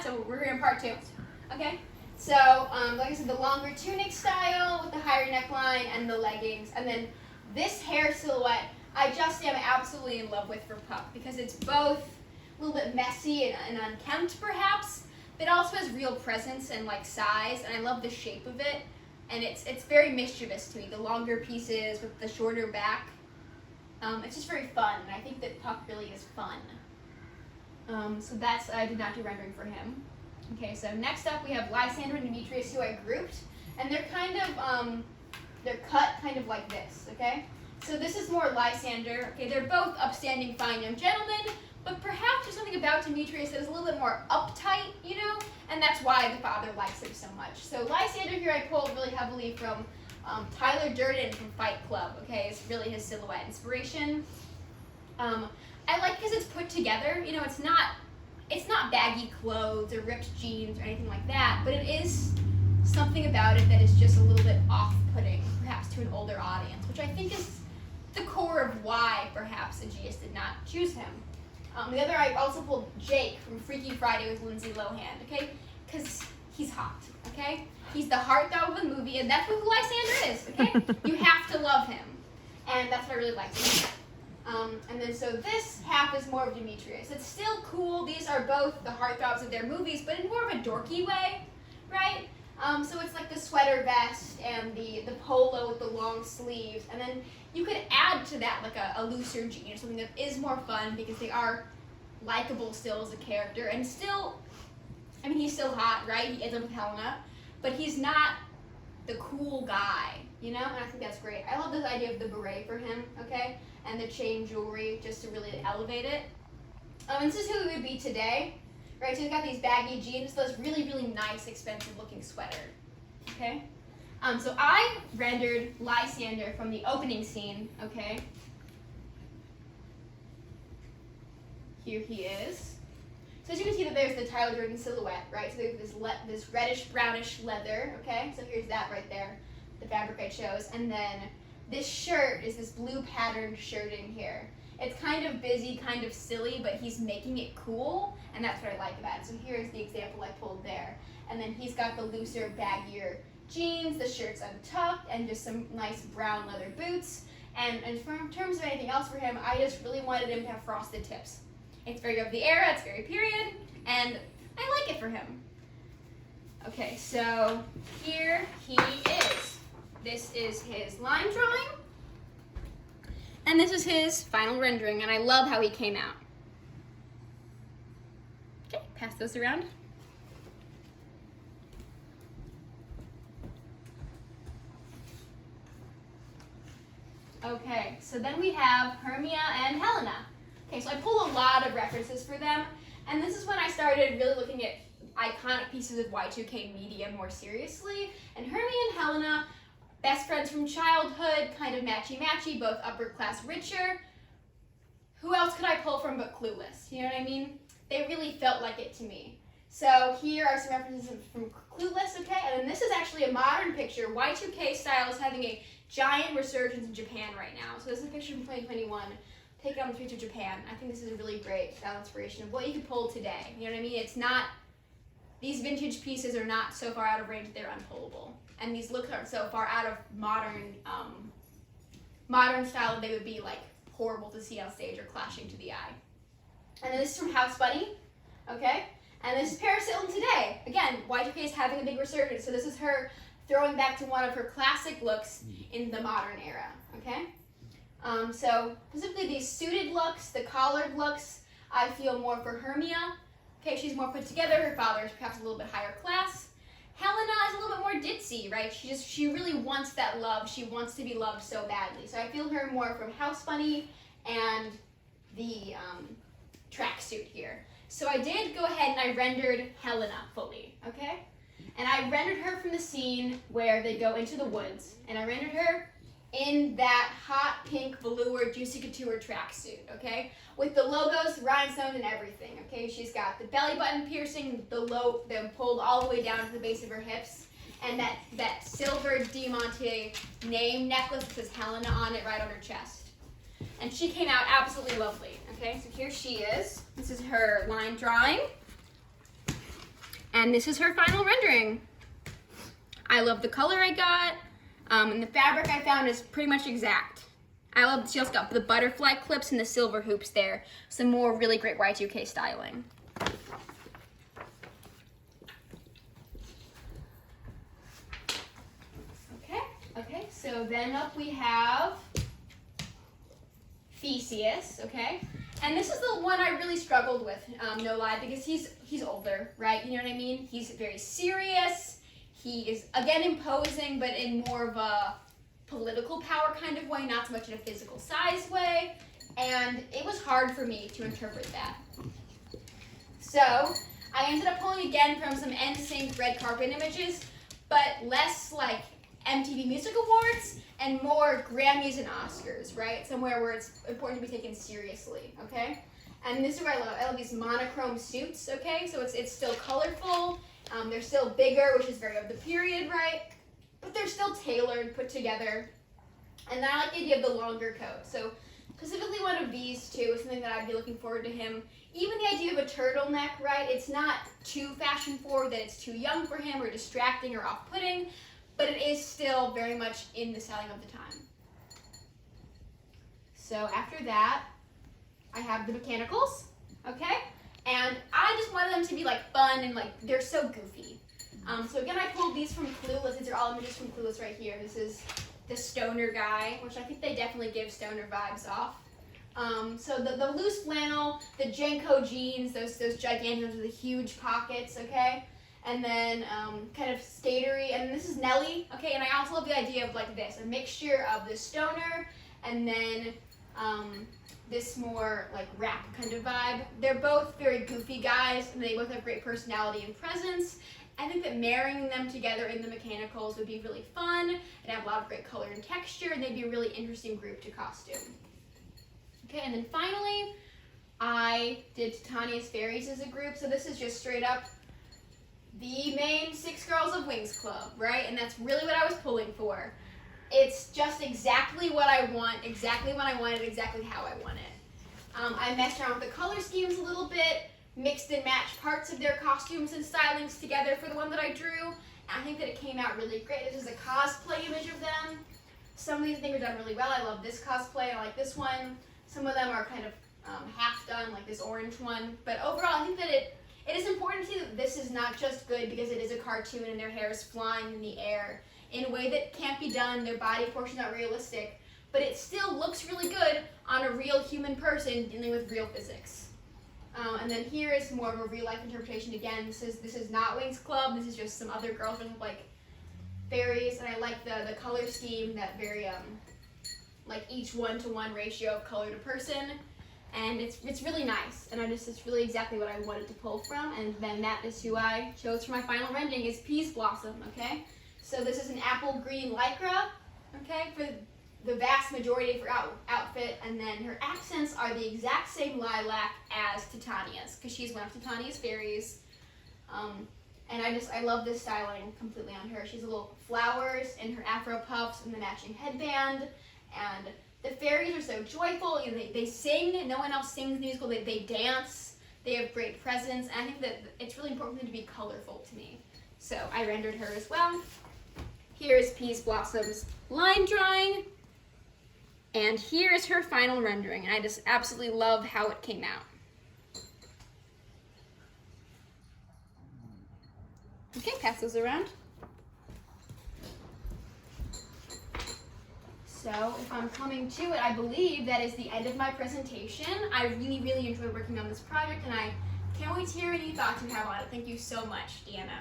so we're here in part 2. Okay? So, like I said, the longer tunic style with the higher neckline and the leggings. And then this hair silhouette, I just am absolutely in love with for Puck because it's both a little bit messy and unkempt perhaps, but it also has real presence and like size, and I love the shape of it. And it's very mischievous to me, the longer pieces with the shorter back. It's just very fun, and I think that Puck really is fun. So that's, I did not do rendering for him. Okay, so next up we have Lysander and Demetrius, who I grouped, and they're kind of, they're cut kind of like this, okay? So this is more Lysander. Okay, they're both upstanding, fine young gentlemen, but perhaps there's something about Demetrius that is a little bit more uptight, you know, and that's why the father likes him so much. So Lysander here I pulled really heavily from Tyler Durden from Fight Club, okay? It's really his silhouette inspiration. I like because it's put together, you know, it's not baggy clothes or ripped jeans or anything like that, but it is something about it that is just a little bit off-putting, perhaps to an older audience, which I think is the core of why perhaps Aegeus did not choose him. The other, I also pulled Jake from Freaky Friday with Lindsay Lohan, okay? Because he's hot, okay? He's the heartthrob of the movie, and that's who Lysander is, okay? You have to love him, and that's what I really liked. And then so this half is more of Demetrius. It's still cool. These are both the heartthrobs of their movies, but in more of a dorky way, right? So it's like the sweater vest and the polo with the long sleeves, and then you could add to that like a looser jean or something that is more fun because they are likable still as a character, and still, I mean, he's still hot, right? He ends up with Helena, but he's not the cool guy, you know? And I think that's great. I love this idea of the beret for him, okay? And the chain jewelry just to really elevate it. And this is who he would be today, right? So he's got these baggy jeans, this really, really nice, expensive looking sweater, okay? So I rendered Lysander from the opening scene, okay? Here he is. So as you can see that there's the Tyler Durden silhouette, right? So there's this reddish brownish leather, okay? So here's that right there, the fabric I chose. And then this shirt is this blue patterned shirt in here. It's kind of busy, kind of silly, but he's making it cool, and that's what I like about it. So here's the example I pulled there. And then he's got the looser, baggier jeans, the shirt's untucked, and just some nice brown leather boots. And in terms of anything else for him, I just really wanted him to have frosted tips. It's very of the era, it's very period, and I like it for him. Okay, so here he is. This is his line drawing, and this is his final rendering, and I love how he came out. Okay, pass those around. Okay, so then we have Hermia and Helena. Okay, so I pull a lot of references for them, and this is when I started really looking at iconic pieces of Y2K media more seriously. And Hermia and Helena, best friends from childhood, kind of matchy-matchy, both upper class richer. Who else could I pull from but Clueless? You know what I mean? They really felt like it to me. So here are some references from Clueless, okay? And then this is actually a modern picture. Y2K style is having a giant resurgence in Japan right now. So this is a picture from 2021. Take it on the streets of Japan. I think this is a really great style inspiration of what you could pull today. You know what I mean? It's not, these vintage pieces are not so far out of range they're unpullable. And these looks aren't so far out of modern style that they would be like horrible to see on stage or clashing to the eye. And then this is from House Bunny, okay? And this is Paris Hilton today. Again, Y2K is having a big resurgence, so this is her throwing back to one of her classic looks in the modern era, okay? So specifically these suited looks, the collared looks, I feel more for Hermia. Okay, she's more put together. Her father is perhaps a little bit higher class. Helena is a little bit more ditzy, right? She really wants that love. She wants to be loved so badly. So I feel her more from House Bunny and the tracksuit here. So I did go ahead and I rendered Helena fully, okay? And I rendered her from the scene where they go into the woods, and I rendered her in that hot pink velour Juicy Couture tracksuit, okay? With the logos, rhinestones, and everything, okay? She's got the belly button piercing, the pulled all the way down to the base of her hips, and that silver Diamante name necklace that says Helena on it right on her chest. And she came out absolutely lovely, okay? So here she is. This is her line drawing. And this is her final rendering. I love the color I got, and the fabric I found is pretty much exact. I love, she also got the butterfly clips and the silver hoops there. Some more really great Y2K styling. Okay, so then up we have Theseus, okay? And this is the one I really struggled with, no lie, because he's older, right? You know what I mean? He's very serious. He is, again, imposing, but in more of a political power kind of way, not so much in a physical size way. And it was hard for me to interpret that. So I ended up pulling again from some NSYNC red carpet images, but less like MTV Music Awards and more Grammys and Oscars, right? Somewhere where it's important to be taken seriously, okay? And this is what I love. I love these monochrome suits, okay? So it's still colorful. They're still bigger, which is very of the period, right? But they're still tailored, put together. And then I like the idea of the longer coat. So specifically one of these two is something that I'd be looking forward to him. Even the idea of a turtleneck, right? It's not too fashion forward that it's too young for him or distracting or off-putting, but it is still very much in the styling of the time. So after that, I have the mechanicals, okay? And I just wanted them to be like fun and like, they're so goofy. So again, I pulled these from Clueless. These are all images from Clueless right here. This is the stoner guy, which I think they definitely give stoner vibes off. So the loose flannel, the Jenko jeans, those gigantic ones with the huge pockets, okay? And then kind of skatery, and this is Nelly, okay? And I also love the idea of like this, a mixture of the stoner and then this more like rap kind of vibe. They're both very goofy guys, and they both have great personality and presence. I think that marrying them together in the mechanicals would be really fun and have a lot of great color and texture, and they'd be a really interesting group to costume. Okay, and then finally, I did Titania's Fairies as a group. So this is just straight up the main 6 Girls of Wings Club, right? And that's really what I was pulling for. It's just exactly what I want, exactly when I want it, exactly how I want it. I messed around with the color schemes a little bit, mixed and matched parts of their costumes and stylings together for the one that I drew. And I think that it came out really great. This is a cosplay image of them. Some of these things are done really well. I love this cosplay, I like this one. Some of them are kind of half done, like this orange one. But overall, I think that it is important to see that this is not just good because it is a cartoon and their hair is flying in the air in a way that can't be done, their body portions are realistic, but it still looks really good on a real human person dealing with real physics. And then here is more of a real life interpretation again. This is not Wings Club, this is just some other girls with like fairies, and I like the color scheme, that very like each 1-to-1 ratio of color to person. And it's really nice, and it's really exactly what I wanted to pull from, and then that is who I chose for my final rendering is Peas Blossom, okay? So this is an apple green lycra, okay, for the vast majority of her outfit, and then her accents are the exact same lilac as Titania's, because she's one of Titania's fairies. And I love this styling completely on her. She's a little flowers in her afro puffs and the matching headband, and the fairies are so joyful. You know, they sing. No one else sings in the musical. They dance. They have great presence. And I think that it's really important for them to be colorful to me. So I rendered her as well. Here's Peas Blossom's line drawing. And here is her final rendering. And I just absolutely love how it came out. Okay, pass those around. So if I'm coming to it, I believe that is the end of my presentation. I really, really enjoyed working on this project, and I can't wait to hear any thoughts you have on it. Thank you so much, Deanna.